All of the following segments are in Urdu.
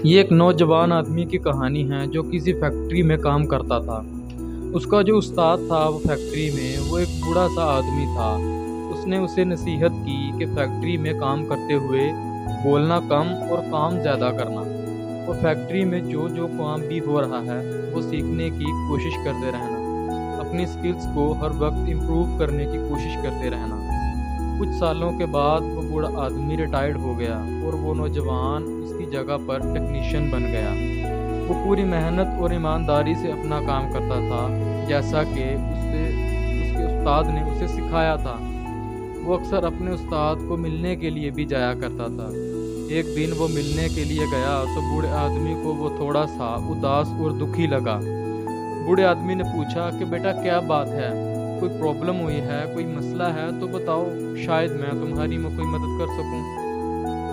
یہ ایک نوجوان آدمی کی کہانی ہے جو کسی فیکٹری میں کام کرتا تھا۔ اس کا جو استاد تھا وہ فیکٹری میں وہ ایک بوڑھا سا آدمی تھا۔ اس نے اسے نصیحت کی کہ فیکٹری میں کام کرتے ہوئے بولنا کم اور کام زیادہ کرنا، اور فیکٹری میں جو کام بھی ہو رہا ہے وہ سیکھنے کی کوشش کرتے رہنا، اپنی سکلز کو ہر وقت امپروو کرنے کی کوشش کرتے رہنا۔ کچھ سالوں کے بعد وہ بوڑھا آدمی ریٹائرڈ ہو گیا اور وہ نوجوان اس کی جگہ پر ٹیکنیشین بن گیا۔ وہ پوری محنت اور ایمانداری سے اپنا کام کرتا تھا، جیسا کہ اس کے استاد نے اسے سکھایا تھا۔ وہ اکثر اپنے استاد کو ملنے کے لیے بھی جایا کرتا تھا۔ ایک دن وہ ملنے کے لیے گیا تو بوڑھے آدمی کو وہ تھوڑا سا اداس اور دکھی لگا۔ بوڑھے آدمی نے پوچھا کہ بیٹا کیا بات ہے، کوئی پرابلم ہوئی ہے، کوئی مسئلہ ہے تو بتاؤ، شاید میں تمہاری میں کوئی مدد کر سکوں۔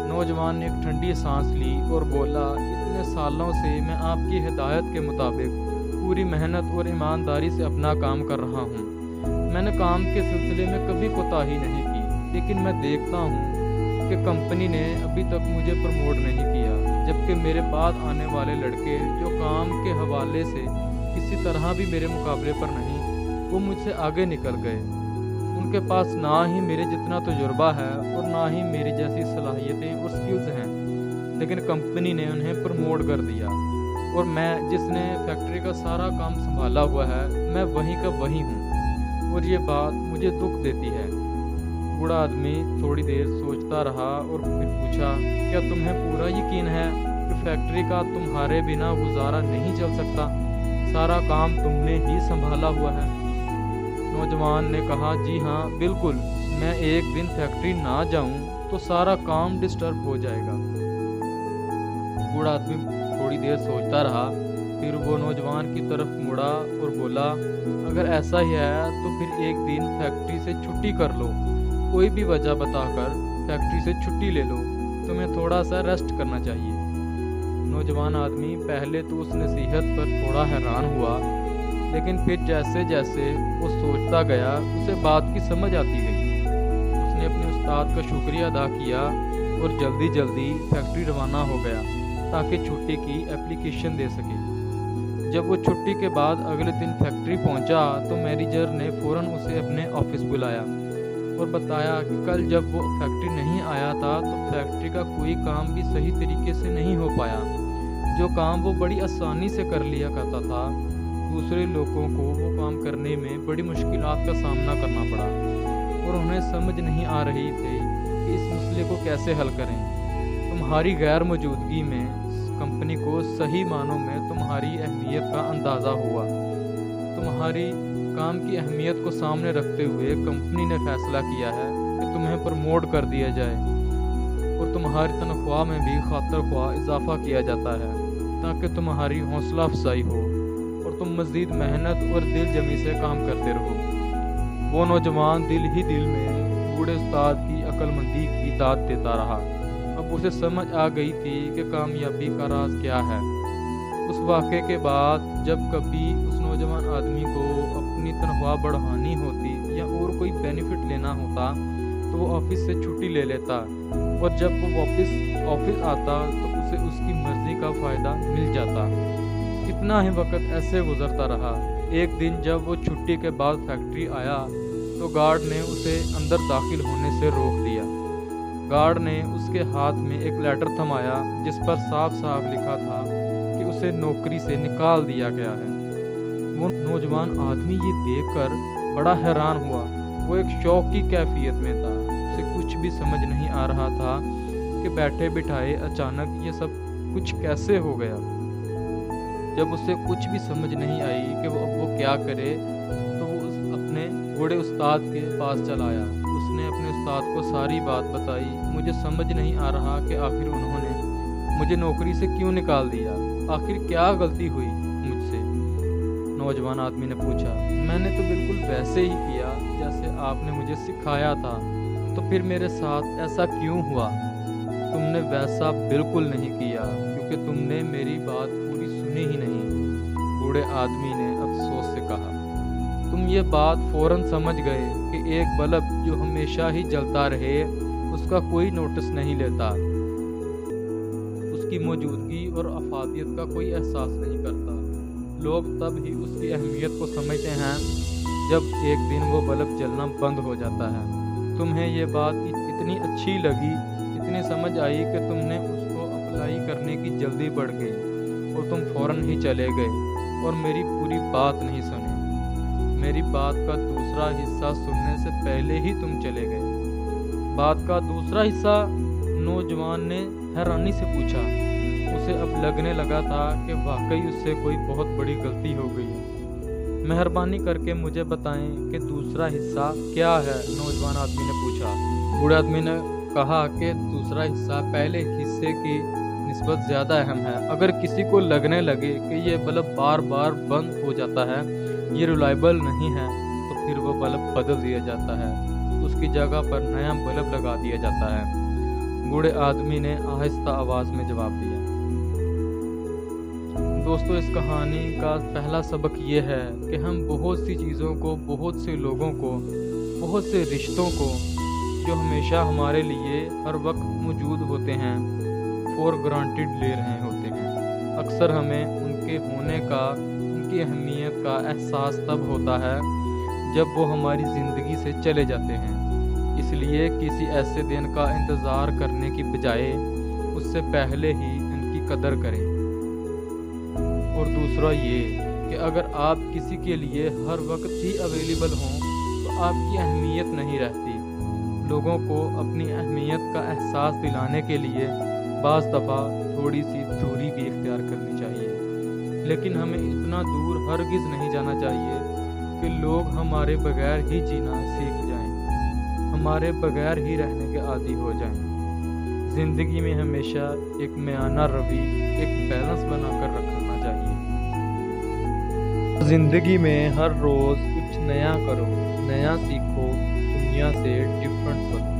نوجوان نے ایک ٹھنڈی سانس لی اور بولا، اتنے سالوں سے میں آپ کی ہدایت کے مطابق پوری محنت اور ایمانداری سے اپنا کام کر رہا ہوں۔ میں نے کام کے سلسلے میں کبھی کوتاہی نہیں کی، لیکن میں دیکھتا ہوں کہ کمپنی نے ابھی تک مجھے پروموٹ نہیں کیا، جبکہ میرے بعد آنے والے لڑکے جو کام کے حوالے سے کسی طرح بھی میرے مقابلے پر نہیں، وہ مجھ سے آگے نکل گئے۔ ان کے پاس نہ ہی میرے جتنا تجربہ ہے اور نہ ہی میری جیسی صلاحیتیں اور سکلز ہیں، لیکن کمپنی نے انہیں پروموٹ کر دیا، اور میں جس نے فیکٹری کا سارا کام سنبھالا ہوا ہے میں وہیں کا وہیں ہوں، اور یہ بات مجھے دکھ دیتی ہے۔ بوڑھا آدمی تھوڑی دیر سوچتا رہا اور پھر پوچھا، کیا تمہیں پورا یقین ہے کہ فیکٹری کا تمہارے بنا گزارا نہیں چل سکتا؟ سارا کام تم نے ہی سنبھالا ہوا ہے؟ نوجوان نے کہا، جی ہاں بالکل، میں ایک دن فیکٹری نہ جاؤں تو سارا کام ڈسٹرب ہو جائے گا۔ بوڑھا آدمی تھوڑی دیر سوچتا رہا، پھر وہ نوجوان کی طرف مڑا اور بولا، اگر ایسا ہی ہے تو پھر ایک دن فیکٹری سے چھٹی کر لو، کوئی بھی وجہ بتا کر فیکٹری سے چھٹی لے لو، تمہیں تھوڑا سا ریسٹ کرنا چاہیے۔ نوجوان آدمی پہلے تو اس نصیحت پر تھوڑا حیران ہوا، لیکن پھر جیسے جیسے وہ سوچتا گیا اسے بات کی سمجھ آتی گئی۔ اس نے اپنے استاد کا شکریہ ادا کیا اور جلدی فیکٹری روانہ ہو گیا تاکہ چھٹی کی اپلیکیشن دے سکے۔ جب وہ چھٹی کے بعد اگلے دن فیکٹری پہنچا تو مینیجر نے فوراً اسے اپنے آفس بلایا اور بتایا کہ کل جب وہ فیکٹری نہیں آیا تھا تو فیکٹری کا کوئی کام بھی صحیح طریقے سے نہیں ہو پایا۔ جو کام وہ بڑی آسانی سے کر لیا کرتا تھا، دوسرے لوگوں کو وہ کام کرنے میں بڑی مشکلات کا سامنا کرنا پڑا، اور انہیں سمجھ نہیں آ رہی تھی کہ اس مسئلے کو کیسے حل کریں۔ تمہاری غیر موجودگی میں کمپنی کو صحیح معنوں میں تمہاری اہمیت کا اندازہ ہوا۔ تمہاری کام کی اہمیت کو سامنے رکھتے ہوئے کمپنی نے فیصلہ کیا ہے کہ تمہیں پروموٹ کر دیا جائے، اور تمہاری تنخواہ میں بھی خاطر خواہ اضافہ کیا جاتا ہے تاکہ تمہاری حوصلہ افزائی ہو اور تم مزید محنت اور دل جمی سے کام کرتے رہو۔ وہ نوجوان دل ہی دل میں بوڑھے استاد کی عقل مندی کی داد دیتا رہا۔ اب اسے سمجھ آ گئی تھی کہ کامیابی کا راز کیا ہے۔ اس واقعے کے بعد جب کبھی اس نوجوان آدمی کو اپنی تنخواہ بڑھانی ہوتی یا اور کوئی بینیفٹ لینا ہوتا تو وہ آفس سے چھٹی لے لیتا، اور جب وہ واپس آفس آتا تو اسے اس کی مرضی کا فائدہ مل جاتا۔ کتنا ہی وقت ایسے گزرتا رہا۔ ایک دن جب وہ چھٹی کے بعد فیکٹری آیا تو گارڈ نے اسے اندر داخل ہونے سے روک دیا۔ گارڈ نے اس کے ہاتھ میں ایک لیٹر تھمایا جس پر صاف لکھا تھا کہ اسے نوکری سے نکال دیا گیا ہے۔ وہ نوجوان آدمی یہ دیکھ کر بڑا حیران ہوا۔ وہ ایک شوق کی کیفیت میں تھا۔ اسے کچھ بھی سمجھ نہیں آ رہا تھا کہ بیٹھے بٹھائے اچانک یہ سب کچھ کیسے ہو گیا۔ جب اسے کچھ بھی سمجھ نہیں آئی کہ وہ کیا کرے تو وہ اپنے بوڑھے استاد کے پاس چلا آیا۔ اس نے اپنے استاد کو ساری بات بتائی، مجھے سمجھ نہیں آ رہا کہ آخر انہوں نے مجھے نوکری سے کیوں نکال دیا، آخر کیا غلطی ہوئی مجھ سے؟ نوجوان آدمی نے پوچھا، میں نے تو بالکل ویسے ہی کیا جیسے آپ نے مجھے سکھایا تھا، تو پھر میرے ساتھ ایسا کیوں ہوا؟ تم نے ویسا بالکل نہیں کیا کیونکہ تم نے میری بات پوری سنی ہی نہیں، بوڑھے آدمی نے افسوس سے کہا۔ تم یہ بات فوراً سمجھ گئے کہ ایک بلب جو ہمیشہ ہی جلتا رہے اس کا کوئی نوٹس نہیں لیتا۔ اس اس کی موجودگی اور افادیت کا کوئی احساس نہیں کرتا۔ لوگ تب ہی اس کی اہمیت کو سمجھتے ہیں جب ایک دن وہ بلب جلنا بند ہو جاتا ہے۔ تمہیں یہ بات اتنی اچھی لگی، اتنی سمجھ آئی کہ تم نے اس کو اپلائی کرنے کی جلدی بڑھ گئی اور تم فوراً ہی چلے گئے اور میری پوری بات نہیں سنی۔ میری بات کا دوسرا حصہ سننے سے پہلے ہی تم چلے گئے۔ بات کا دوسرا حصہ؟ نوجوان نے حیرانی سے پوچھا۔ اسے اب لگنے لگا تھا کہ واقعی اس سے کوئی بہت بڑی غلطی ہو گئی ہے۔ مہربانی کر کے مجھے بتائیں کہ دوسرا حصہ کیا ہے؟ نوجوان آدمی نے پوچھا۔ بوڑھے آدمی نے کہا کہ دوسرا حصہ پہلے حصے کی نسبت زیادہ اہم ہے۔ اگر کسی کو لگنے لگے کہ یہ بلب بار بار بند ہو جاتا ہے، یہ ریلائبل نہیں ہے، تو پھر وہ بلب بدل دیا جاتا ہے، اس کی جگہ پر نیا بلب لگا دیا جاتا ہے۔ بوڑھے آدمی نے آہستہ آواز میں جواب دیا۔ دوستو، اس کہانی کا پہلا سبق یہ ہے کہ ہم بہت سی چیزوں کو، بہت سے لوگوں کو، بہت سے رشتوں کو جو ہمیشہ ہمارے لیے ہر وقت موجود ہوتے ہیں، فور گرانٹیڈ لے رہے ہوتے ہیں۔ اکثر ہمیں ان کے ہونے کا، ان کی اہمیت کا احساس تب ہوتا ہے جب وہ ہماری زندگی سے چلے جاتے ہیں۔ اس لیے کسی ایسے دن کا انتظار کرنے کی بجائے اس سے پہلے ہی ان کی قدر کریں۔ اور دوسرا یہ کہ اگر آپ کسی کے لیے ہر وقت ہی اویلیبل ہوں تو آپ کی اہمیت نہیں رہتی۔ لوگوں کو اپنی اہمیت کا احساس دلانے کے لیے بعض دفعہ تھوڑی سی دوری بھی اختیار کرنی چاہیے، لیکن ہمیں اتنا دور ہرگز نہیں جانا چاہیے کہ لوگ ہمارے بغیر ہی جینا سیکھ جائیں، ہمارے بغیر ہی رہنے کے عادی ہو جائیں۔ زندگی میں ہمیشہ ایک میانہ روی، ایک بیلنس بنا کر رکھنا چاہیے۔ زندگی میں ہر روز کچھ نیا کرو، نیا سیکھو، دنیا سے ڈفرنٹ بنو۔